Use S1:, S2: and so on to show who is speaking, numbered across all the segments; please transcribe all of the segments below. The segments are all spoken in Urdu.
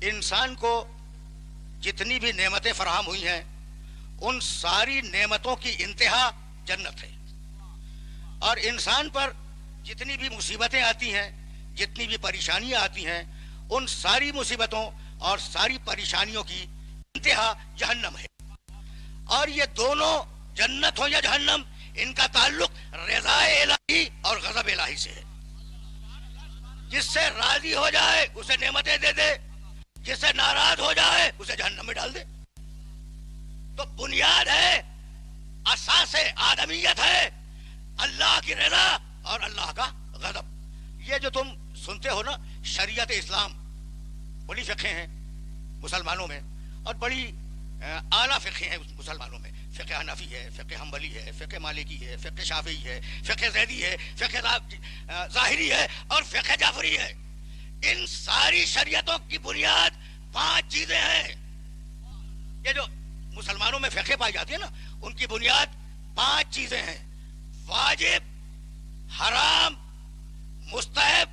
S1: انسان کو جتنی بھی نعمتیں فراہم ہوئی ہیں ان ساری نعمتوں کی انتہا جنت ہے، اور انسان پر جتنی بھی مصیبتیں آتی ہیں، جتنی بھی پریشانیاں آتی ہیں، ان ساری مصیبتوں اور ساری پریشانیوں کی انتہا جہنم ہے۔ اور یہ دونوں جنت ہو یا جہنم، ان کا تعلق رضا الہی اور غضب الہی سے ہے۔ جس سے راضی ہو جائے اسے نعمتیں دے دے، جس سے ناراض ہو جائے اسے جہنم میں ڈال دے۔ تو بنیاد ہے، اساس آدمیت ہے اللہ کی رضا اور اللہ کا غضب۔ یہ جو تم سنتے ہو نا، شریعت اسلام، بڑی فقہیں ہیں مسلمانوں میں، اور بڑی اعلیٰ فقہیں ہیں مسلمانوں میں۔ فقہ حنفی ہے، فقہ حنبلی ہے، فقہ مالکی ہے، فقہ شافعی ہے، فقہ زیدی ہے، فقہ ظاہری ہے، اور فقہ جعفری ہے۔ ان ساری شریعتوں کی بنیاد 5 چیزیں ہیں۔ یہ جو مسلمانوں میں فقہ پائی جاتی ہے نا، ان کی بنیاد 5 چیزیں ہیں: واجب، حرام، مستحب،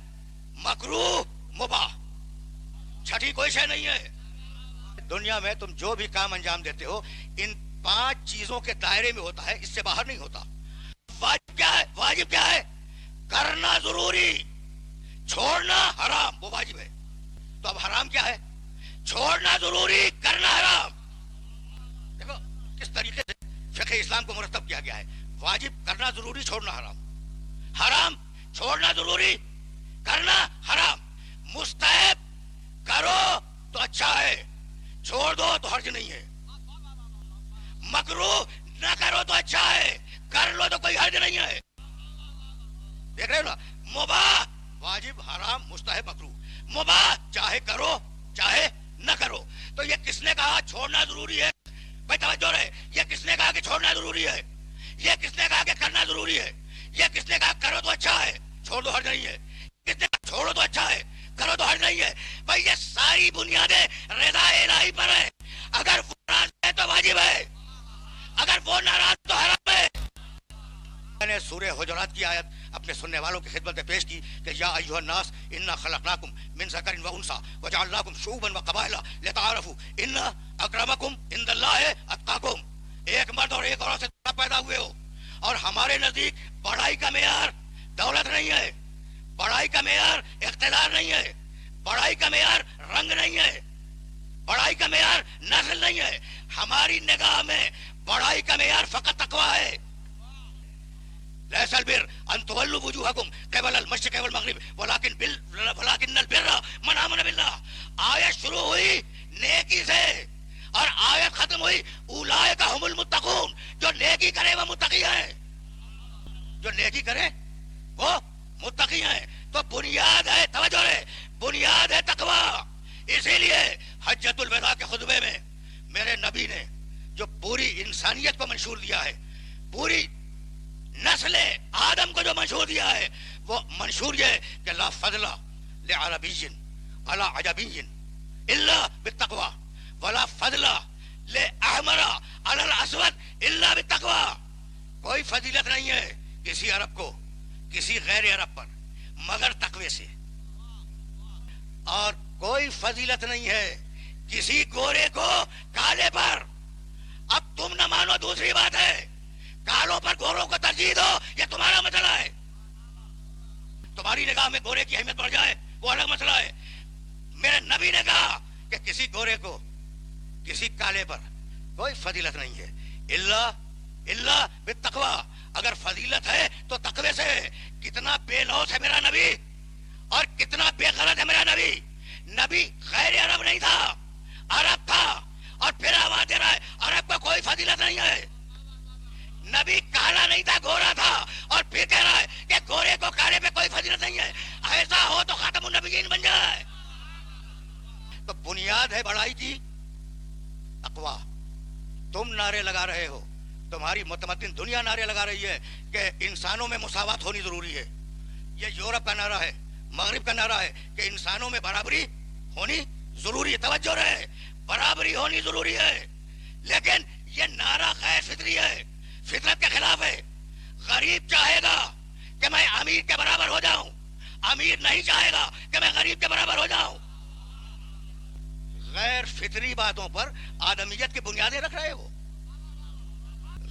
S1: مکروہ، مباح۔ چھٹی کوئی شے نہیں ہے۔ دنیا میں تم جو بھی کام انجام دیتے ہو ان 5 چیزوں کے دائرے میں ہوتا ہے، اس سے باہر نہیں ہوتا۔ واجب کیا ہے؟ واجب کیا ہے؟ کرنا ضروری، چھوڑنا حرام، وہ واجب ہے۔ تو اب حرام کیا ہے؟ چھوڑنا ضروری، کرنا حرام۔ دیکھو کس طریقے سے فقہ اسلام کو مرتب کیا گیا ہے۔ واجب کرنا ضروری، چھوڑنا حرام۔ حرام چھوڑنا ضروری، کرنا حرام۔ مستحب کرو تو اچھا ہے، چھوڑ دو تو حرج نہیں ہے۔ مکروہ نہ کرو تو اچھا ہے، کر لو تو کوئی حرج نہیں ہے۔ دیکھ رہے ہو نا؟ مباح، واجب، حرام، مستحب، مکروہ۔ مباح چاہے کرو چاہے نہ کرو۔ تو یہ کس نے کہا چھوڑنا ضروری ہے؟ بھائی توجہ رہے، یہ کس نے کہا کہ چھوڑنا ضروری ہے؟ یہ کس نے کہا کہ کرنا ضروری ہے؟ یہ کس نے کہا کرو تو اچھا ہے، چھوڑ دو حرج نہیں ہے؟ کس نے کہا چھوڑو تو اچھا ہے، کرو تو حرج نہیں ہے؟ بھائی یہ ساری بنیادیں رضا الہی پر ہے۔ اگر وہ ناراض ہے تو واجب ہے، اگر وہ ناراض تو حرام ہے۔ میں نے سورہ حجرات کی آیت اپنے سننے والوں کی خدمت میں پیش کی کہ یا ایھا الناس انا خلقناکم من ذکر و انثی وجعلناکم شعوبا وقبائل لتعارفوا ان اکرمکم عند اللہ اتقاکم۔ ایک مرد اور ایک عورت سے پیدا ہوئے ہو، اور ہمارے نزدیک بڑائی کا معیار دولت نہیں ہے، بڑائی کا معیار اقتدار نہیں ہے، بڑائی کا معیار رنگ نہیں ہے، بڑائی کا معیار نسل نہیں ہے۔ ہماری نگاہ میں بڑائی کا معیار فقط تقویٰ ہے۔ لیس البر ان تولوا وجوہکم قبل المشرق والمغرب ولکن البر من آمن باللہ۔ آیت شروع ہوئی نیکی سے اور آیت ختم ہوئی اولئک ھم المتقون۔ جو نیکی کرے وہ متقی ہیں، جو نیکی کرے وہ متقی ہیں۔ تو بنیاد ہے، توجہ ہے، بنیاد ہے تقویٰ۔ اسی لیے حجۃ الوداع کے خطبے میں میرے نبی نے جو پوری انسانیت کو منشور دیا ہے، پوری نسل آدم کو جو منشور دیا ہے، وہ منشور یہ ہے کہ لا فضل لعربی علی عجمی الا بالتقویٰ ولا فضل لاحمر علی الاسود الا بالتقویٰ۔ کوئی فضیلت نہیں ہے کسی عرب کو کسی غیر عرب پر مگر تقوی سے، اور کوئی فضیلت نہیں ہے کسی گورے کو کالے پر۔ اب تم نہ مانو دوسری بات ہے، کالوں پر گوروں کو ترجیح دو، یہ تمہارا مسئلہ ہے۔ تمہاری نگاہ میں گورے کی اہمیت بڑھ جائے وہ الگ مسئلہ ہے۔ میرے نبی نے کہا کہ کسی گورے کو کسی کالے پر کوئی فضیلت نہیں ہے الا بالتقویٰ۔ اگر فضیلت ہے تو تقوی سے ہے۔ کتنا بے لوث ہے میرا نبی اور کتنا بے غرض ہے میرا نبی۔ نبی غیر عرب نہیں تھا، عرب تھا، اور پھر آواز دے رہا ہے عرب کو کوئی فضیلت نہیں ہے۔ نبی کالا نہیں تھا، گورا تھا، اور پھر کہہ رہا ہے کہ گورے کو کالے پہ کوئی فضیلت نہیں ہے۔ ایسا ہو تو خاتم النبیین بن جائے۔ تو بنیاد ہے بڑائی کی تقویٰ۔ تم نعرے لگا رہے ہو، تمہاری متمدن دنیا نعرے لگا رہی ہے کہ انسانوں میں مساوات ہونی ضروری ہے۔ یہ یورپ کا نعرہ ہے، مغرب کا نعرہ ہے کہ انسانوں میں برابری ہونی ضروری ہے۔ توجہ رہے، برابری ہونی ضروری ہے، لیکن یہ نعرہ غیر فطری ہے، فطرت کے خلاف ہے۔ غریب چاہے گا کہ میں امیر کے برابر ہو جاؤں، امیر نہیں چاہے گا کہ میں غریب کے برابر ہو جاؤں۔ غیر فطری باتوں پر آدمیت کی بنیادیں رکھ رہے ہو،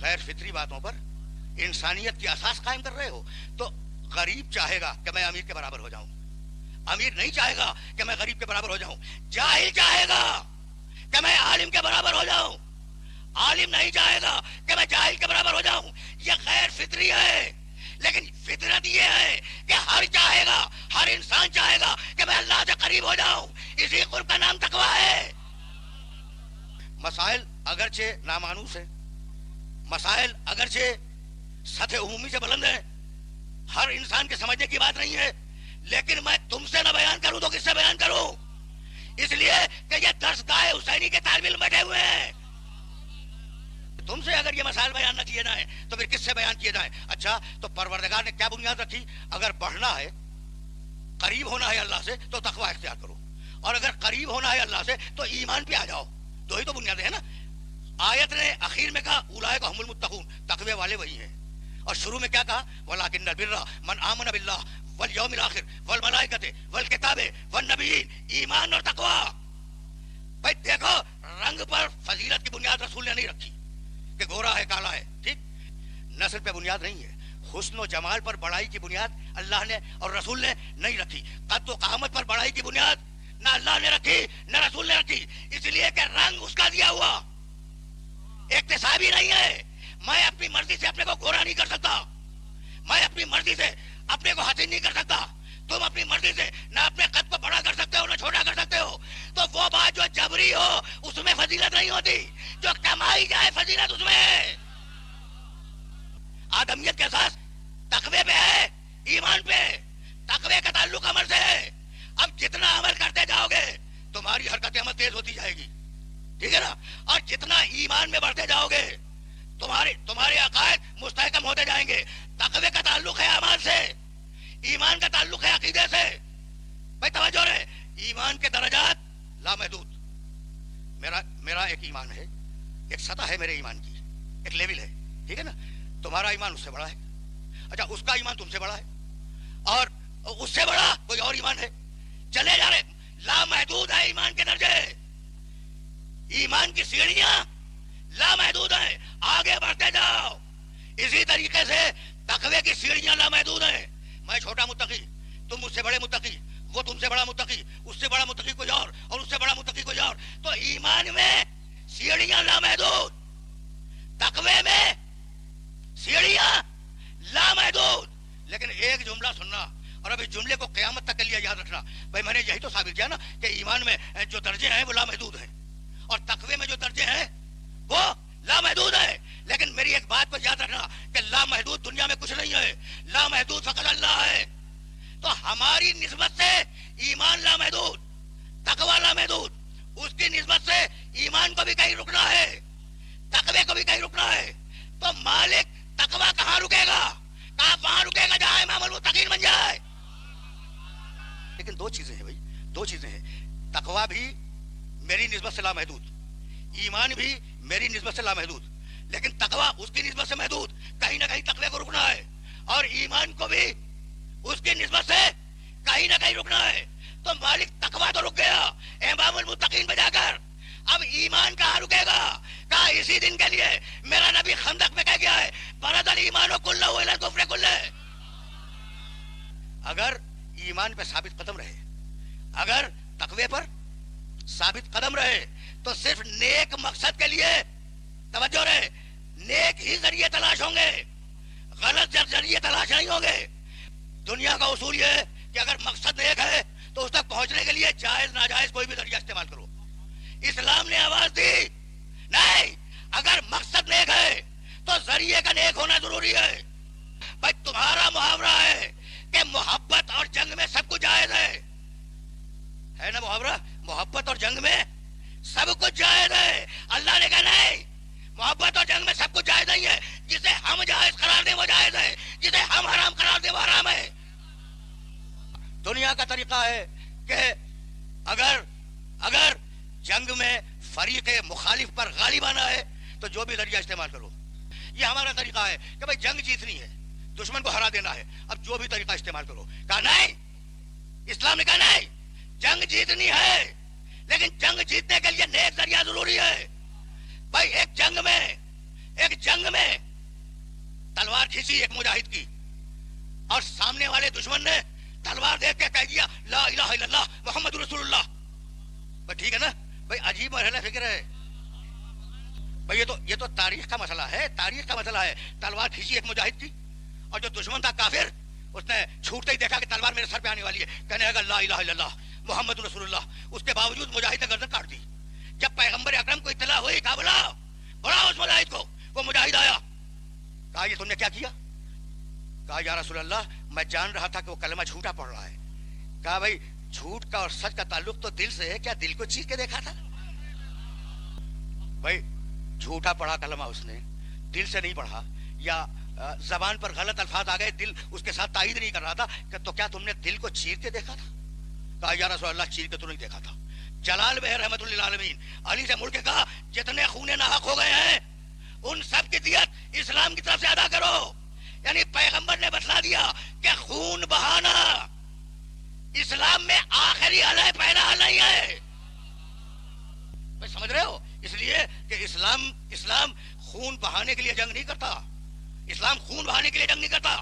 S1: غیر فطری باتوں پر انسانیت کی اساس قائم کر رہے ہو. تو غریب چاہے گا کہ میں امیر کے برابر ہو جاؤں، امیر نہیں چاہے گا کہ میں غریب کے برابر ہو جاؤں. جاہل چاہے گا کہ میں عالم کے برابر ہو جاؤں، عالم نہیں چاہے گا کہ میں جاہل کے برابر ہو جاؤں. یہ غیر فطری ہے. لیکن فطرت یہ ہے کہ ہر چاہے گا، ہر انسان چاہے گا کہ میں اللہ سے قریب ہو جاؤں. اسی قرب کا نام تقویٰ ہے. مسائل اگرچہ نامانوس ہیں، مسائل اگرچہ سطح عمومی سے بلند ہیں، ہر انسان کے سمجھنے کی بات نہیں ہے، لیکن میں تم سے نہ بیان کروں تو کس سے بیان کروں؟ اس لیے کہ یہ درسگاہ حسینی کے طالب علم بیٹھے ہوئے ہیں. تم سے اگر یہ مسائل بیان نہ کیے جائیں تو پھر کس سے بیان کیے جائیں؟ اچھا، تو پروردگار نے کیا بنیاد رکھی؟ اگر بڑھنا ہے، قریب ہونا ہے اللہ سے تو تقویٰ اختیار کرو، اور اگر قریب ہونا ہے اللہ سے تو ایمان پہ آ جاؤ. دو ہی تو بنیادیں ہیں نا. آیت نے اخیر میں کہا اولئک هم المتقون، تقوی والے وہی ہیں. اور شروع میں کیا کہا؟ ولکن البر من آمن باللہ والیوم الآخر والملائکۃ والکتاب والنبیین. ایمان اور تقویٰ. بھائی دیکھو، رنگ پر فضیلت کی بنیاد رسول نے نہیں رکھی کہ گورا ہے کالا ہے، ٹھیک. نسل پہ بنیاد نہیں ہے. حسن و جمال پر بڑائی کی بنیاد اللہ نے اور رسول نے نہیں رکھی. قد و قامت پر بڑائی کی بنیاد نہ اللہ نے رکھی نہ رسول نے رکھی. اس لیے کہ رنگ اس کا دیا ہوا اکتسابی نہیں ہے. میں اپنی مرضی سے اپنے کو گورا نہیں کر سکتا، میں اپنی مرضی سے اپنے کو حسین نہیں کر سکتا. تم اپنی مرضی سے نہ اپنے قد کو بڑا کر سکتے ہو نہ چھوٹا کر سکتے ہو. تو وہ بات جو جبری ہو اس میں فضیلت نہیں ہوتی، جو کمائی جائے فضیلت اس میں ہے. آدمیت کے اساس تقوی پہ ہے، ایمان پہ. تقوی کا تعلق عمل سے ہے. اب جتنا عمل کرتے جاؤ گے تمہاری حرکت عمل تیز ہوتی جائے گی، ٹھیک ہے نا. اور جتنا ایمان میں بڑھتے جاؤ گے تمہارے عقائد مستحکم ہوتے جائیں گے. تقوی کا تعلق ہے اعمال سے، ایمان کا تعلق ہے عقیدے سے. بھائی توجہ رہے، ایمان کے درجات لامحدود. میرا ایک ایمان ہے، ایک سطح ہے میرے ایمان کی، ایک لیول ہے، ٹھیک ہے نا. تمہارا ایمان اس سے بڑا ہے، اچھا اس کا ایمان تم سے بڑا ہے، اور اس سے بڑا کوئی اور ایمان ہے. چلے جا رہے، لامحدود ہے ایمان کے درجے. ایمان کی سیڑھیاں لامحدود ہیں، آگے بڑھتے جاؤ. اسی طریقے سے تقوی کی سیڑھیاں لامحدود ہیں. میں چھوٹا متقی، تم مجھ سے بڑے متقی، وہ تم سے بڑا متقی، اس سے بڑا متقی کوئی اور اس سے بڑا متقی کوئی اور. تو ایمان میں سیڑھیاں لامحدود، تقوی میں سیڑھیاں لامحدود. لیکن ایک جملہ سننا، اور اب اس جملے کو قیامت تک کے لیے یاد رکھنا. بھائی میں نے یہی تو ثابت کیا نا کہ ایمان میں جو درجے ہیں وہ لامحدود ہیں، اور تقوی میں جو درجے ہیں وہ لامحدود ہے. لیکن میری ایک بات کو یاد رکھنا کہ لامحدود دنیا میں کچھ نہیں ہے، لامحدود فقط اللہ ہے. تو ہماری نسبت سے ایمان لامحدود، تقوی لامحدود. اس کی نسبت سے ایمان کو بھی کہیں رکنا ہے، تقوی کو بھی کہیں رکنا ہے. تو مالک تقوی کہاں رکے گا؟ کہاں وہاں رکے گا جہاں امام المتقین بن جائے. لیکن دو چیزیں ہیں بھائی، دو چیزیں ہیں. تقوی بھی میری نسبت سے لامحدود، ایمان بھی میری نسبت سے لامحدود. لیکن تقوی اس کی نسبت سے محدود، کہیں نہ کہیں تقوی کو رکنا ہے، اور ایمان کو بھی اس کی نسبت سے کہیں نہ کہیں رکنا ہے. تو مالک تقوی تو رک گیا امام المتقین پہ جا کر، اب ایمان کہاں رکے گا؟ کہا اسی دن کے لیے میرا نبی خندق میں کہہ گیا ہے برد الایمان کلہ الی الکفر کلہ. اگر ایمان پہ ثابت قدم رہے، اگر تقوی پر ثابت قدم رہے، تو صرف نیک مقصد کے لیے توجہ رہے، نیک ہی ذریعے تلاش ہوں گے، غلط ذریعے تلاش نہیں ہوں گے. دنیا کا اصول یہ ہے کہ اگر مقصد نیک ہے تو اس تک پہنچنے کے لیے جائز ناجائز کوئی بھی ذریعہ استعمال کرو. اسلام نے آواز دی نہیں، اگر مقصد نیک ہے تو ذریعے کا نیک ہونا ضروری ہے. بھائی تمہارا محاورہ ہے کہ محبت اور جنگ میں سب کچھ جائز ہے نا محاورہ؟ محبت اور جنگ میں سب کچھ جائز ہے. اللہ نے کہا نہیں، محبت اور جنگ میں سب کچھ جائز نہیں ہے. جسے ہم جائز قرار دیں وہ جائز ہے، جسے ہم حرام قرار دیں وہ حرام ہے. دنیا کا طریقہ ہے کہ اگر جنگ میں فریق مخالف پر غالب آنا ہے تو جو بھی ذریعہ استعمال کرو. یہ ہمارا طریقہ ہے کہ بھائی جنگ جیتنی ہے، دشمن کو ہرا دینا ہے، اب جو بھی طریقہ استعمال کرو. کہا نہیں، اسلام نے کہا نہیں، جنگ جیتنی ہے لیکن جنگ جیتنے کے لیے ایک مجاہد کی، اور سامنے والے دشمن نے تلوار دیکھ کے کہہ دیا لا الہ الا اللہ محمد رسول اللہ. بھائی ٹھیک ہے نا بھائی، عجیب مرحلہ فکر ہے بھائی. یہ تو تاریخ کا مسئلہ ہے، تاریخ کا مسئلہ ہے. تلوار کھینچی ایک مجاہد کی، اور جو دشمن تھا کافر، اس نے چھوٹتے ہی دیکھا کہ تلوار میرے سر پہ آنے والی ہے، کہنے لگا لا الہ الا اللہ محمد رسول اللہ. اس کے باوجود مجاہد نے گردن کاٹ دی. جب پیغمبر اکرم کو اطلاع ہوئی، کہا بڑا اس مجاہد کو. وہ مجاہد آیا، کہا یہ تم نے کیا کیا؟ کہا یا رسول اللہ میں جان رہا تھا کہ وہ کلمہ جھوٹا پڑھ رہا ہے. کہا بھائی جھوٹ کا اور سچ کا تعلق تو دل سے ہے، کیا دل کو چیر کے دیکھا تھا؟ بھائی جھوٹا پڑھا کلمہ اس نے، دل سے نہیں پڑھا، یا زبان پر غلط الفاظ آ گئے، دل اس کے ساتھ تائید نہیں کر رہا تھا، کہ تو کیا تم نے دل کو چیر کے دیکھا تھا؟ کہا یا رسول اللہ چیر کے تو نہیں دیکھا تھا. جلال بہ رحمت للعالمین علی سے مڑ کے کہا جتنے خونے ناحق ہو گئے ہیں ان سب کی دیت اسلام کی طرف سے ادا کرو. یعنی پیغمبر نے بتلا دیا کہ خون بہانا اسلام میں آخری علیہ پہلا نہیں ہے. بھائی سمجھ رہے ہو؟ اس لیے کہ اسلام خون بہانے کے لیے جنگ نہیں کرتا. اسلام خون بہانے کے لیے جنگ نہیں کرتا.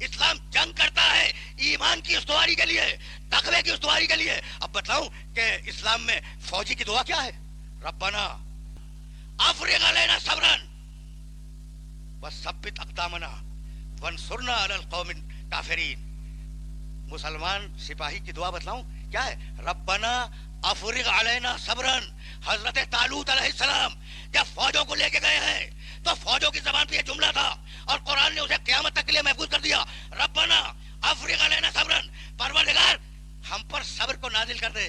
S1: اسلام جنگ کرتا ہے ایمان کی استواری کے لیے، تقوی کی استواری کے لیے. اب بتلاؤں کہ اسلام میں فوجی کی دعا کیا ہے؟ ربنا افرغ علینا صبرا وثبت اقدامنا وانصرنا علی القوم الکافرین. مسلمان سپاہی کی دعا بتلاؤں کیا ہے؟ ربنا افرغ علینا صبرا. حضرت طالوت علیہ السلام جب فوجوں کو لے کے گئے ہیں تو فوجوں کی زبان پہ یہ جملہ تھا، اور قرآن نے اسے قیامت تک کے لیے محفوظ کر دیا. ربنا افرغ علینا صبرا، پروردگار ہم پر صبر کو نازل کر دے.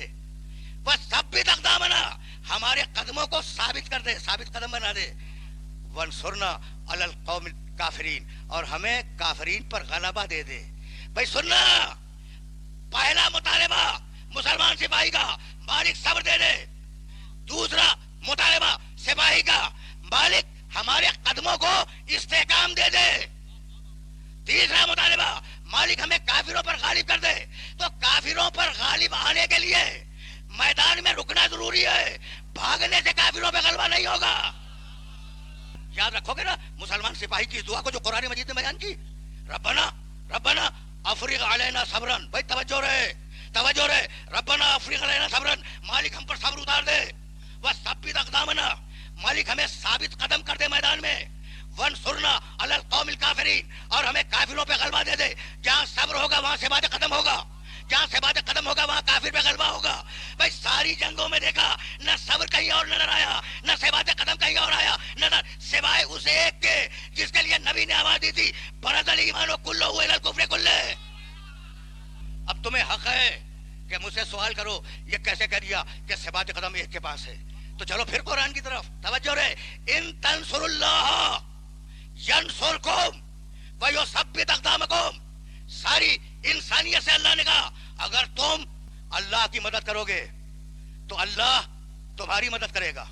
S1: وثبت اقدامنا، ہمارے قدموں کو ثابت کر دے، ثابت قدم بنا دے. وانصرنا علی القوم الکافرین، اور ہمیں کافرین پر غلبہ دے دے. بھائی سننا، پہلا مطالبہ مسلمان سپاہی کا مالک صبر دے دے. دوسرا مطالبہ سپاہی کا مالک ہمارے قدموں کو استحکام دے دے. تیسرا مطالبہ مالک ہمیں کافروں پر غالب کر دے. تو کافروں پر غالب آنے کے لیے میدان میں رکنا ضروری ہے، بھاگنے سے کافروں پہ غلبہ نہیں ہوگا. یاد رکھو گے نا مسلمان سپاہی کی اس دعا کو جو قرآن مجید نے بیان کی، ربنا افرغ علینا صبرا. بھائی توجہ رہے، توجہ رہے. ربنا افرغ علینا صبرا، مالک ہم پر صبر اتار دے. وثبت اقدامنا، مالک ہمیں ثابت قدم کر دے میدان میں. وانصرنا علی القوم الکافرین، اور ہمیں کافروں پہ غلبہ دے دے. جہاں صبر ہوگا وہاں سے بات قدم ہوگا، جہاں سے بات قدم ہوگا وہاں کافر پہ غلبہ ہوگا. بھائی ساری جنگوں میں دیکھا نہ صبر کہیں اور نظر آیا، نہ سے بات قدم کہیں اور آیا نظر، سوائے اس ایک کے جس کے لیے نبی نے آواز دی تھی برز الایمان کلہ الی الکفر کلہ. اب تمہیں حق ہے کہ مجھ سے سوال کرو یہ کیسے کہہ دیا کہ ثبات قدم ایک کے پاس ہے. تو چلو پھر قرآن کی طرف توجہ رہے. ان تنصر اللہ ینصرکم ویثبت اقدامکم. ساری انسانیت سے اللہ نے کہا اگر تم اللہ کی مدد کرو گے تو اللہ تمہاری مدد کرے گا.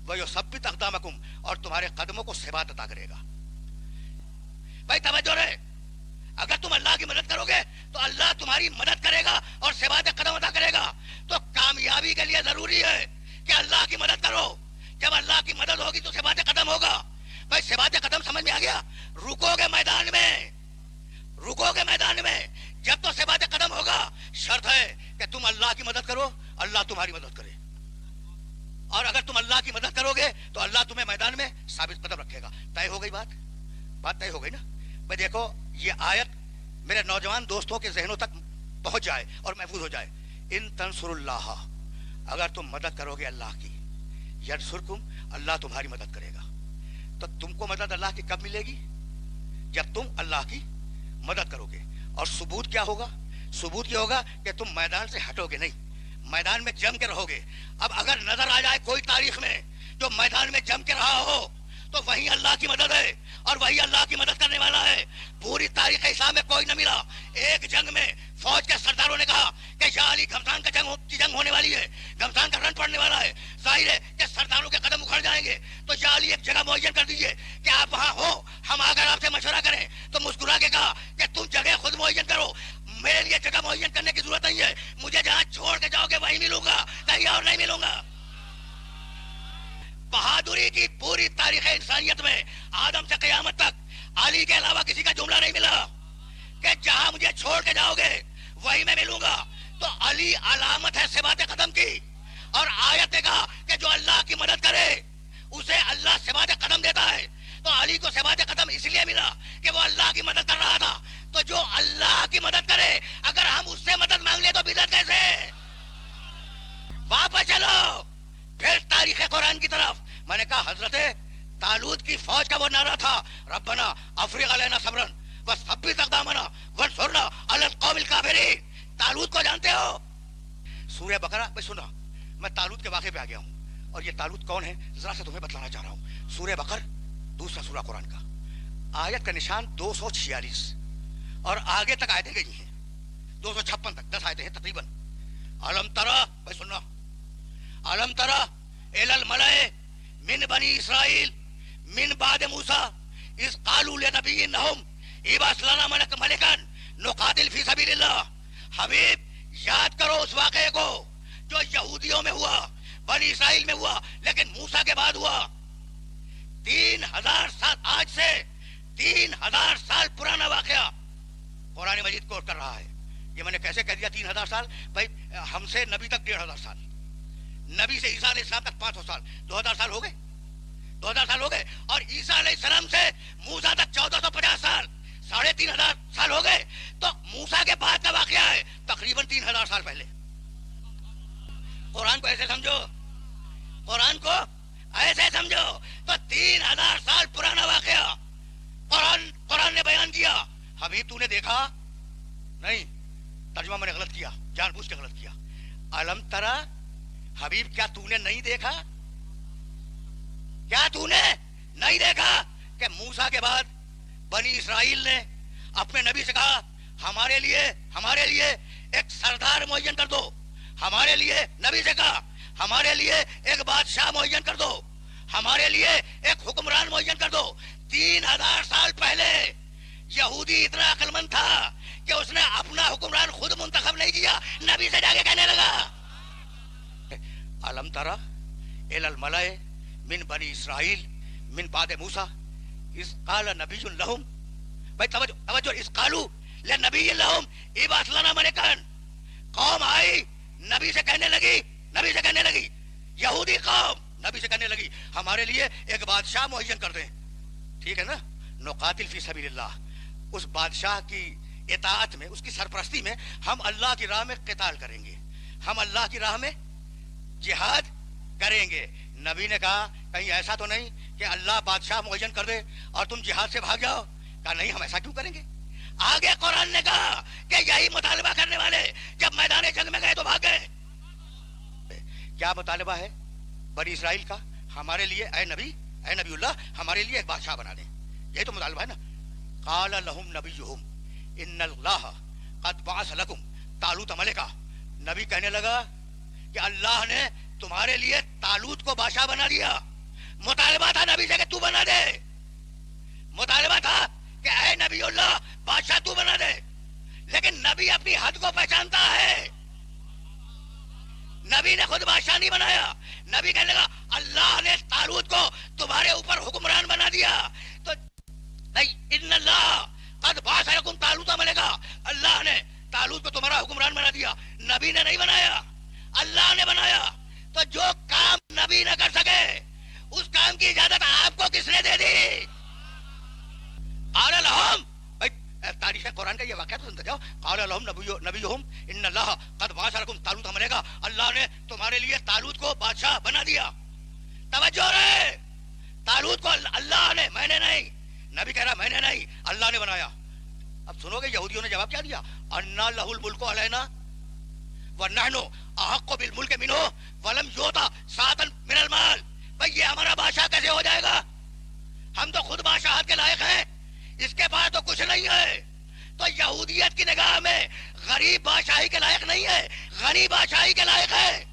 S1: ویثبت اقدامکم، اور تمہارے قدموں کو ثبات عطا کرے گا. بھائی توجہ رہے، اگر تم اللہ کی مدد کرو گے تو اللہ تمہاری مدد کرے گا اور ثبات قدم عطا کرے گا. تو کامیابی کے لیے ضروری ہے کہ اللہ کی مدد کرو. جب اللہ کی مدد ہوگی تو ثبات قدم ہوگا. بھائی ثبات قدم سمجھ میں آ گیا؟ رکو گے میدان میں، رکو گے میدان میں. جب تو ثبات قدم ہوگا شرط ہے کہ تم اللہ کی مدد کرو، اللہ تمہاری مدد کرے. اور اگر تم اللہ کی مدد کرو گے تو اللہ تمہیں میدان میں ثابت قدم رکھے گا. طے ہو گئی بات طے ہو گئی نا. بھائی دیکھو یہ آیت میرے نوجوان دوستوں کے ذہنوں تک پہنچ جائے اور محفوظ ہو جائے. ان تنصر اللہ، اگر تم مدد کرو گے اللہ کی، ینصرکم، اللہ تمہاری مدد کرے گا. تو تم کو مدد اللہ کی کب ملے گی؟ جب تم اللہ کی مدد کرو گے. اور ثبوت کیا ہوگا؟ ثبوت یہ ہوگا کہ تم میدان سے ہٹو گے نہیں، میدان میں جم کے رہو گے. اب اگر نظر آ جائے کوئی تاریخ میں جو میدان میں جم کے رہا ہو تو وہی اللہ کی مدد ہے اور وہی اللہ کی مدد کرنے والا ہے. پوری تاریخ اسلام میں کوئی نہ ملا. ایک جنگ میں فوج کے سرداروں نے کہا کہ یا علی گھمسان کا جنگ ہونے والی ہے، گھمسان کا رن پڑنے والا ہے. ظاہر ہے کہ سرداروں کے قدم اکھڑ جائیں گے. تو یا علی ایک جگہ معین کر دیجئے کہ آپ وہاں ہو، ہم اگر آپ سے مشورہ کریں. تو مسکرا کے کہا کہ تم جگہ خود معین کرو، میرے لیے جگہ معین کرنے کی ضرورت نہیں ہے. مجھے جہاں چھوڑ کے جاؤ گے وہیں ملوں گا، کہیں اور نہیں ملوں گا. بہادری کی پوری تاریخ انسانیت میں آدم سے قیامت تک علی کے علاوہ کسی کا جملہ نہیں ملا کہ جہاں مجھے چھوڑ کے جاؤ گے وہی میں ملوں گا. تو علی علامت ہے ثبات قدم کی. اور آیت دیکھا کہ جو اللہ کی مدد کرے اسے اللہ ثبات قدم دیتا ہے. تو علی کو ثبات قدم اس لیے ملا کہ وہ اللہ کی مدد کر رہا تھا. تو جو اللہ کی مدد کرے اگر ہم اس سے مدد مانگ لیں تو بدعت کیسے؟ واپس چلو پھر تاریخ قرآن کی طرف. میں نے کہا حضرت طالوت کی فوج کا وہ نعرہ تھا ربنا افرغ علینا صبرا وثبت اقدامنا وانصرنا علی القوم الکافرین. طالوت کو جانتے ہو؟ سورہ بقرہ میں سنا. میں طالوت کے واقعے پہ آ گیا ہوں اور یہ طالوت کون ہے ذرا سے تمہیں بتلانا چاہ رہا ہوں. سورہ بقرہ دوسرا سورہ قرآن کا آیت کا نشان 246 اور آگے تک آیتیں گئی ہیں 256 تک 10 آیتیں ہیں تقریباً. علم ترى بھائی سننا علم ترى الى الملأ من بني اسرائیل من بعد موسیٰ اذ قالوا لنبی لهم ابعث لنا ملکا نقاتل فی سبیل اللہ. حبیب یاد کرو اس واقعے کو جو یہودیوں میں ہوا بنی اسرائیل میں ہوا لیکن موسیٰ کے بعد ہوا. 3000 سال آج سے 3000 سال پرانا واقعہ قرآن مجید کوٹ کر رہا ہے. یہ میں نے کیسے کہہ دیا 3000 سال؟ بھائی ہم سے نبی تک 1500 سال, نبی سے عیسیٰ علیہ السلام تک 500 سال, 2000 سال ہو گئے 2000 سال ہو گئے. اور عیسیٰ علیہ السلام سے موسیٰ تک 1450 سال 3500 سال ہو گئے. تو موسیٰ کے بعد کا واقعہ ہے تقریباً 3000 سال پہلے. قرآن کو ایسے سمجھو, قرآن کو ایسے سمجھو. تو 3000 سال پرانا واقعہ قرآن نے بیان کیا. حبیب تو نے دیکھا نہیں, ترجمہ میں نے غلط کیا, جان بوجھ کے غلط کیا. علم ترى حبیب کیا تو نے نہیں دیکھا, کیا تو نے نہیں دیکھا کہ موسیٰ کے بعد بنی اسرائیل نے اپنے نبی سے کہا ہمارے لیے ایک سردار معین کر دو. ہمارے لیے نبی سے کہا ہمارے لیے ایک بادشاہ معین کر دو, ہمارے لیے ایک حکمران معین کر دو. 3000 سال پہلے یہودی اتنا عقل مند تھا کہ اس نے اپنا حکمران خود منتخب نہیں کیا, نبی سے جا کے کہنے لگا علم ترى الى الملأ من بنی اسرائیل من بعد موسیٰ اذ قال نبی لهم. بھائی توجہ, اذ قالوا لنبی لهم ابعث لنا ملکا. قوم آئی نبی سے کہنے لگی یہودی قوم نبی سے کہنے لگی ہمارے لیے ایک بادشاہ معین کر دیں. ٹھیک ہے نا, نقاتل فی سبیل اللہ. اس بادشاہ کی اطاعت میں, اس کی سرپرستی میں ہم اللہ کی راہ میں قتال کریں گے, ہم اللہ کی راہ میں جہاد کریں گے. نبی نے کہا کہیں ایسا تو نہیں کہ اللہ بادشاہ معین کر دے اور تم جہاد سے بھاگ جاؤ؟ کہا نہیں, ہم ایسا کیوں کریں گے. آگے قرآن نے کہا کہ یہی مطالبہ کرنے والے جب میدان جنگ میں گئے تو بھاگ گئے. کیا مطالبہ ہے بنی اسرائیل کا؟ ہمارے لیے اے نبی اللہ ہمارے لیے ایک بادشاہ بنا دیں. یہی تو مطالبہ ہے نا. قال لهم نبیہم ان اللہ قد بعث لکم طالوت ملکا. نبی کہنے لگا کہ اللہ نے تمہارے لیے طالوت کو بادشاہ بنا دیا. مطالبہ تھا نبی سے کہ تو بنا دے, مطالبہ تھا کہ اے نبی اللہ بادشاہ تو بنا دے. لیکن نبی اپنی حد کو پہچانتا ہے. نبی نے خود بادشاہ نہیں بنایا. نبی کہنے لگا اللہ نے طالوت کو تمہارے اوپر حکمران بنا دیا. تو ان اللہ قد بعث لکم طالوت ملکا, اللہ نے طالوت کو تمہارا حکمران بنا دیا. نبی نے نہیں بنایا, اللہ نے بنایا. تو جو کام نبی نہ کر سکے اس کام کی اجازت آپ کو کس نے دے دی؟ قال لهم, تاریخ قرآن کا یہ واقعہ تو سنتے جاؤ. قال لهم نبیہم ان اللہ قد بعث لکم طالوت ملکا. اللہ نے تمہارے لیے طالوت کو بادشاہ بنا دیا. توجہ رہے, طالوت کو اللہ نے, میں نے نہیں. نبی کہہ رہا میں نے نہیں, اللہ نے بنایا. اب سنو گے یہودیوں نے جواب کیا دیا, انا لہ الملک علینا ونحن احق بالملک منہ ولم یؤتا ساعۃ من المال. بھئی یہ ہمارا بادشاہ کیسے ہو جائے گا؟ ہم تو خود بادشاہت کے لائق ہیں, اس کے پاس تو کچھ نہیں ہے. تو یہودیت کی نگاہ میں غریب بادشاہی کے لائق نہیں ہے, غنی بادشاہی کے لائق ہے.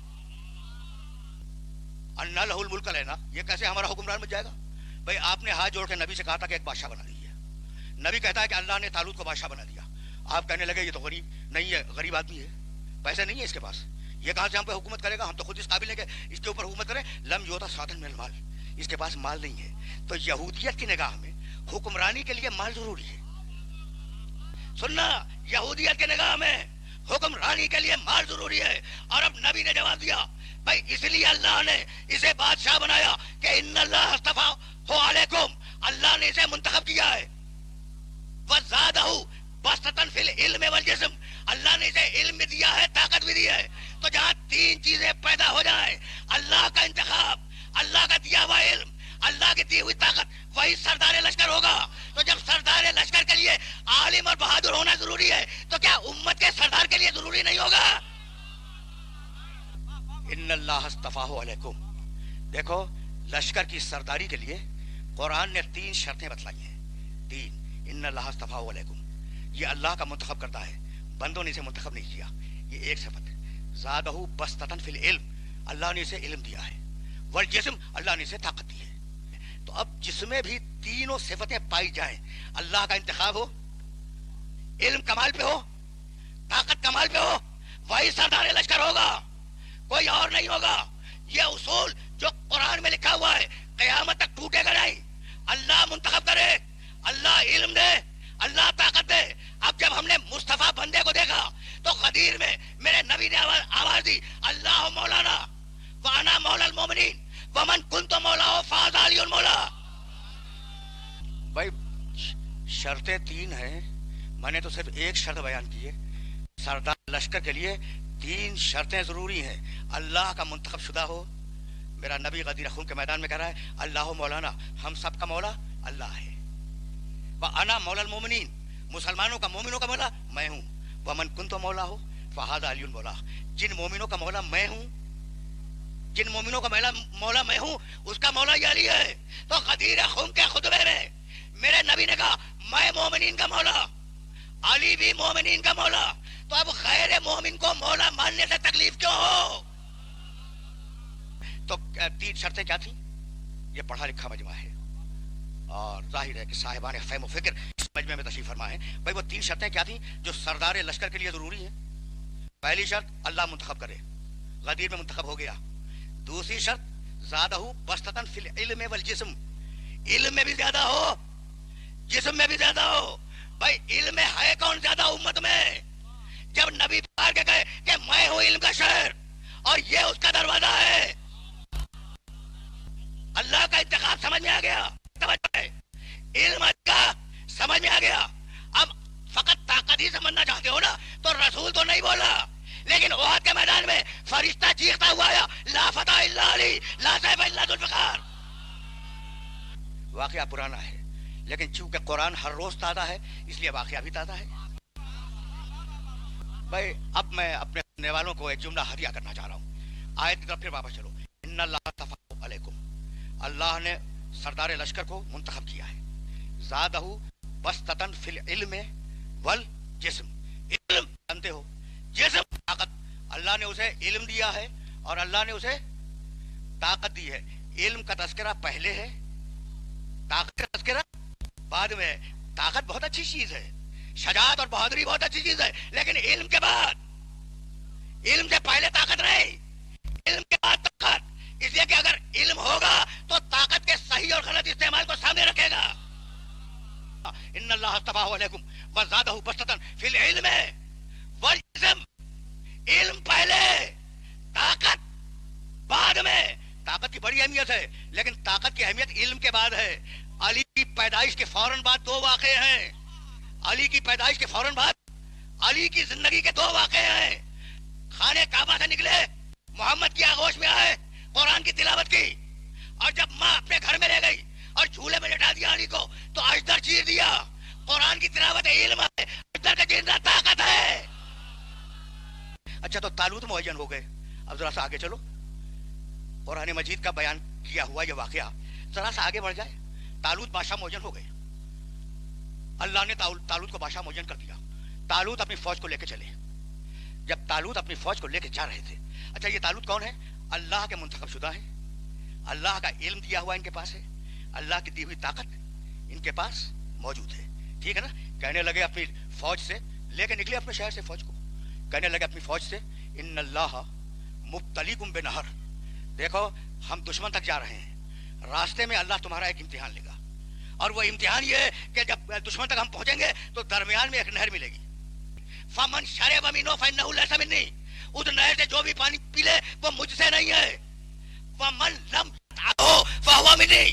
S1: انا لہ الملک علینا, یہ کیسے ہمارا حکمران بن جائے گا؟ بھئی آپ نے ہاتھ جوڑ کے نبی سے کہا تھا کہ ایک بادشاہ بنا دیجیے. نبی کہتا ہے کہ اللہ نے طالوت کو بادشاہ بنا دیا. آپ کہنے لگے یہ تو غریب نہیں ہے, غریب آدمی ہے, پیسے نہیں ہے اس کے پاس, یہ کہاں سے ہم پہ حکومت کرے گا؟ ہم تو خود اس قابل ہیں کہ اس کے اوپر حکومت کریں. لم یؤتا ساعۃ من المال, اس کے پاس مال نہیں ہے. تو یہودیت کی نگاہ میں حکمرانی کے لیے مال ضروری ہے. سننا، یہودیت کے نگاہ میں حکمرانی کے لیے مال ضروری ہے. اور اب نبی نے جواب دیا، بھائی اس لیے اللہ نے اسے بادشاہ بنایا کہ ان اللہ اصطفیٰ علیکم، اللہ نے اسے منتخب کیا ہے. وَزَادَهُ بَسْطَةً فِي الْعِلْمِ وَالْجِسْمِ، اللہ نے اسے علم بھی دیا ہے، طاقت بھی دی ہے. تو جہاں تین چیزیں پیدا ہو جائیں، اللہ کا انتخاب، اللہ کا دیا ہوا علم، اللہ کی دی ہوئی طاقت، وہی سردار لشکر ہوگا. تو جب سردار لشکر کے لیے عالم اور بہادر ہونا ضروری ہے تو کیا امت کے سردار کے لیے ضروری نہیں ہوگا؟ ان اللہ اصطفاہ علیکم. دیکھو، لشکر کی سرداری کے لیے قرآن نے تین شرطیں بتلائی ہیں. تین. ان اللہ اصطفاہ علیکم، یہ اللہ کا منتخب کرتا ہے، بندوں نے اسے منتخب نہیں کیا. یہ ایک صفت ہے. زادہ بسطۃ فی العلم، اللہ نے اسے علم دیا ہے. والجسم، اللہ نے اسے طاقت دی ہے. تو اب جس میں بھی تینوں صفتیں پائی جائیں، اللہ کا انتخاب ہو، علم کمال پہ ہو، طاقت کمال پہ ہو، وہی سردار لشکر ہوگا، کوئی اور نہیں ہوگا. یہ اصول جو قرآن میں لکھا ہوا ہے قیامت تک ٹوٹے گا نہیں. اللہ منتخب کرے، اللہ علم دے، اللہ طاقت دے. اب جب ہم نے مصطفیٰ بندے کو دیکھا تو غدیر میں میرے نبی نے آواز دی، اللہ مولانا وانا مولا المومنین ومن کنت مولا فاز علی المولا. بھائی شرطیں تین ہیں، میں نے تو صرف ایک شرط بیان کی ہے. سردار لشکر کے لیے تین شرطیں ضروری ہیں. اللہ کا منتخب شدہ ہو. میرا نبی غدیر خون کے میدان میں کہہ رہا ہے، اللہ مولانا، ہم سب کا مولا اللہ ہے. وَأَنَا مَوْلَى الْمُؤْمِنِينَ، مسلمانوں کا مومنوں کا مولا میں ہوں. وَمَنْ كُنْتُ مَوْلَاهُ فَهَذَا عَلِيٌّ مَوْلَاهُ، جن مومنوں کا مولا میں ہوں، جن مومنوں کا مولا میں ہوں، اس کا مولا یہ علی ہے. تو غدیر خون کے خطبے میں میرے نبی نے کہا میں مومنین کا مولا، علی بھی مومنین کا مولا. تو اب غیر مومن کو مولا ماننے سے تکلیف کیوں ہو؟ تو تین شرطیں کیا تھیں؟ یہ پڑھا لکھا مجمع ہے اور ظاہر ہے کہ صاحبان فہم و فکر اس مجمع میں تشریف فرما ہے. بھائی وہ تین شرطیں کیا تھیں جو سردار لشکر کے لیے ضروری ہیں؟ پہلی شرط اللہ منتخب کرے، غدیر میں منتخب ہو گیا. دوسری شرط زادہ بسطۃ فی العلم والجسم، علم میں بھی زیادہ ہو، جسم میں بھی زیادہ ہو. بھائی علم میں ہے کون زیادہ امت میں؟ جب نبی پار کے کہے کہ میں ہوں علم کا شہر اور یہ اس کا دروازہ ہے. اللہ کا انتخاب سمجھ میں آ گیا، علم کا سمجھ میں آ گیا. اب فقط طاقت ہی سمجھنا چاہتے ہو نا تو رسول تو نہیں بولا، لیکن احد کے میدان میں فرشتہ چیختا ہوا آیا، لا فتح الا علی، لا سیف الا ذو الفقار. واقعہ پرانا ہے لیکن چونکہ قرآن ہر روز تازہ ہے اس لیے واقعہ بھی تازہ ہے. بھائی اب میں اپنے سننے والوں کو ایک جملہ ہدیہ کرنا چاہ رہا ہوں. آیت کی طرف پھر واپس چلو. ان اللہ اصطفیٰ علیکم، اللہ نے سردار لشکر کو منتخب کیا ہے. زادہ بسطۃ فی العلم والجسم، علم جانتے ہو، جسم طاقت. اللہ نے اسے علم دیا ہے اور اللہ نے اسے طاقت دی ہے. علم کا تذکرہ پہلے ہے، طاقت کا تذکرہ بعد میں. طاقت بہت اچھی چیز ہے، شجاعت اور بہادری بہت اچھی چیز ہے، لیکن علم کے بعد، علم سے پہلے طاقت نہیں، علم کے بعد طاقت. اس لیے کہ اگر علم ہوگا تو طاقت کے صحیح اور غلط استعمال کو سامنے رکھے گا. ان اللہ اصطفیٰ علیکم وزادہ بسطۃ فی العلم والجسم، علم پہلے، طاقت بعد میں. طاقت کی بڑی اہمیت ہے لیکن طاقت کی اہمیت علم کے بعد ہے. علی کی پیدائش کے فوراً بعد دو واقعے ہیں. علی کی پیدائش کے فوراً بعد علی کی زندگی کے دو واقعے ہیں. خانے کعبہ سے نکلے، محمد کی آغوش میں آئے، قرآن کی تلاوت کی، اور جب ماں اپنے گھر میں لے گئی اور جھولے میں لٹا دیا علی کو تو اجدر چیر دیا. قرآن کی تلاوت علم ہے، اجدر کا چیرنا طاقت ہے. اچھا تو طالوت معین ہو گئے. اب ذرا سا آگے چلو، قرآن مجید کا بیان کیا ہوا یہ واقعہ ذرا سا آگے بڑھ جائے. طالوت بادشاہ معین ہو گئے، اللہ نے طالوت کو بادشاہ معین کر دیا. طالوت اپنی فوج کو لے کے چلے. جب طالوت اپنی فوج کو لے کے جا رہے تھے، اچھا یہ طالوت کون ہے؟ اللہ کے منتخب شدہ ہیں، اللہ کا علم دیا ہوا ان کے پاس ہے، اللہ کی دی ہوئی طاقت ان کے پاس موجود ہے. ٹھیک ہے نا؟ کہنے لگے اپنی فوج سے، لے کے نکلے اپنے شہر سے فوج کو، کہنے لگے اپنی فوج سے ان اللہ مبتلیکم بنہر، دیکھو ہم دشمن تک جا رہے ہیں، راستے میں اللہ تمہارا ایک امتحان لے گا اور وہ امتحان یہ ہے کہ جب دشمن تک ہم پہنچیں گے تو درمیان میں ایک نہر ملے گی. فمن شرب منه فانه ليس مني, اس نہر سے جو بھی پانی پی لے وہ مجھ سے نہیں ہے. ومن لم يطعمه فهو مني,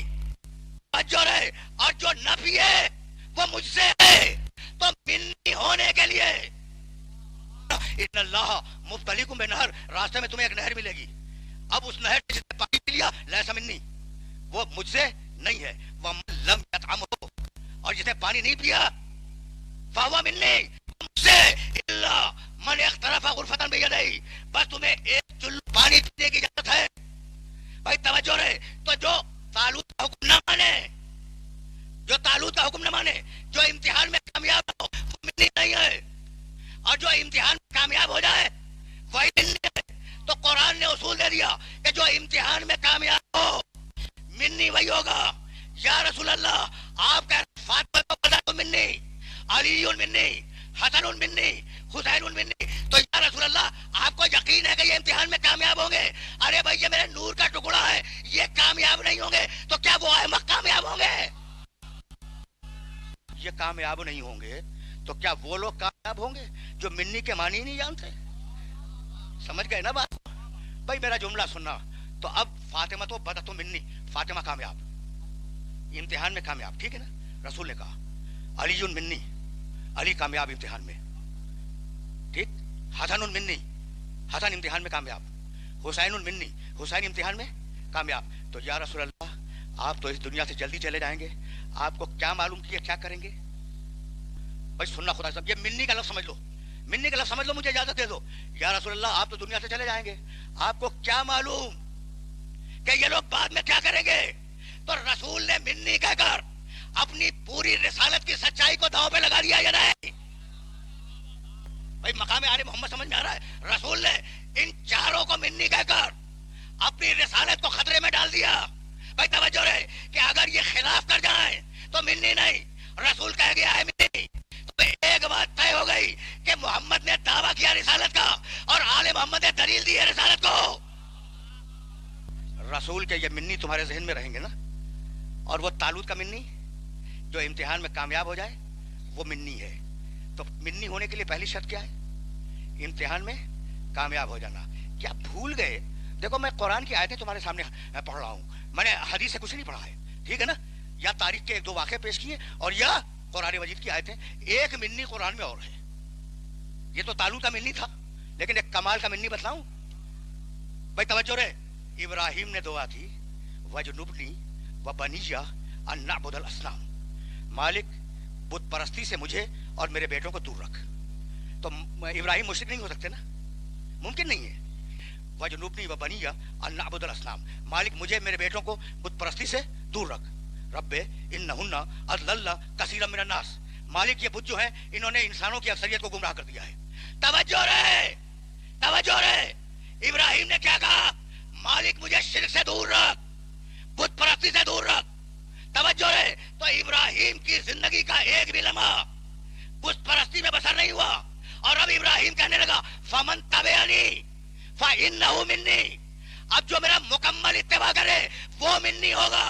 S1: جو رہے اور جو نہ پیے وہ مجھ سے ہے. تو منی ہونے کے لیے ان اللہ مبتلیکم بنہر, راستے میں تمہیں ایک نہر ملے گی. اب اس نہر سے پانی پی لیا لیس منی, وہ مجھ سے نہیں ہے. ومن لم يطعمه, اور جس نے پانی نہیں پیا فهو منی, مجھ سے. الا من اغترف غرفة بيديه, بس تمہیں ایک چلو پانی پینے کی اجازت ہے. بھائی توجہ رہے, تو جو طالوت کا حکم نہ مانے, جو طالوت کا حکم نہ مانے, جو امتحان میں کامیاب ہو وہ منی نہیں ہے, اور جو امتحان میں کامیاب ہو جائے وہی منی ہے. تو قرآن نے اصول دے دیا کہ جو امتحان میں کامیاب ہو منی وہی ہوگا. یا رسول اللہ, آپ کہہ رہے فاطمہ کو بدر منی, علی منی, حسن منی, حسین منی, تو یا رسول اللہ آپ کو یقین ہے کہ یہ امتحان میں کامیاب ہوں گے؟ ارے بھائی یہ میرے نور کا ٹکڑا ہے, یہ کامیاب نہیں ہوں گے تو کیا وہ احمق کامیاب ہوں گے؟ یہ کامیاب نہیں ہوں گے تو کیا وہ لوگ کامیاب ہوں گے جو منی کے معنی نہیں جانتے؟ سمجھ گئے نا بات؟ بھائی میرا جملہ سننا. تو اب فاطمہ تو بدت منی, فاطمہ کامیاب, امتحان میں کامیاب, ٹھیک ہے نا. رسول نے کہا علی منی, علی کامیاب امتحان میں, ٹھیک. حسن منی, حسن امتحان میں کامیاب. حسین منی, حسین امتحان میں کامیاب. تو یا رسول اللہ آپ تو اس دنیا سے جلدی چلے جائیں گے, آپ کو کیا معلوم کیا کیا کریں گے؟ بھائی سننا خدا صاحب, یہ منی کا لفظ سمجھ لو, منی کا لفظ سمجھ لو, مجھے اجازت دے دو. یا رسول اللہ آپ تو دنیا سے چلے جائیں گے, آپ کو کیا معلوم کہ یہ لوگ بعد میں کیا کریں گے؟ تو رسول نے منی کہہ کر اپنی پوری رسالت کی سچائی کو داؤں پہ لگا دیا یا نہیں؟ بھائی مقام آل محمد سمجھ میں آ رہا ہے؟ رسول نے ان چاروں کو منی کہہ کر اپنی رسالت کو خطرے میں ڈال دیا. بھائی توجہ رہے کہ اگر یہ خلاف کر جائیں تو منی نہیں, رسول کہہ گیا ہے منی. تو ایک بات طے ہو گئی کہ محمد نے دعویٰ کیا رسالت کا اور آل محمد نے دلیل دی ہے رسالت کو. رسول کے یہ منی تمہارے ذہن میں رہیں گے نا. اور وہ طالوت کا منی جو امتحان میں کامیاب ہو جائے وہ منی ہے. تو منی ہونے کے لیے پہلی شرط کیا ہے؟ امتحان میں کامیاب ہو جانا. کیا بھول گئے؟ دیکھو میں قرآن کی آیتیں تمہارے سامنے پڑھ رہا ہوں, میں نے حدیث سے کچھ نہیں پڑھا ہے, ٹھیک ہے نا. یا تاریخ کے ایک دو واقعے پیش کیے اور یا قرآن مجید کی آیتیں. ایک منی قرآن میں اور ہے, یہ تو طالوت کا منی تھا, لیکن ایک کمال کا منی بتلاؤں. بھائی توجہ رہے, ابراہیم نے دعا کی وجنبنی وبنیہ ان نعبد الاصنام, مالک بت پرستی سے مجھے اور میرے بیٹوں کو دور رکھ. تو ابراہیم مشرک نہیں ہو سکتے نا, ممکن نہیں ہے. وجنبنی وبنیہ ان نعبد الاصنام, مالک مجھے میرے بیٹوں کو بت پرستی سے دور رکھ. رب انہن اضللن کثیرا من الناس, مالک یہ بت جو ہیں انہوں نے انسانوں کی اکثریت کو گمراہ کر دیا ہے. توجہ رہے, توجہ رہے, ابراہیم نے کیا کہا؟ مالک مجھے شرک سے دور رکھ, بت پرستی سے دور رکھ. توجہ رہے, تو ابراہیم کی زندگی کا ایک بھی لمحہ بت پرستی میں بسر نہیں ہوا. اور اب ابراہیم کہنے لگا فمن تبعنی فانہ منی, اب جو میرا مکمل اتباع کرے وہ منی ہوگا.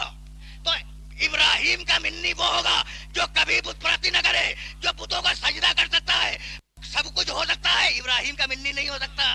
S1: تو ابراہیم کا منی وہ ہوگا جو کبھی بت پرستی نہ کرے, جو بتوں کا سجدہ کر سکتا ہے, سب کچھ ہو سکتا ہے, ابراہیم کا منی نہیں ہو سکتا.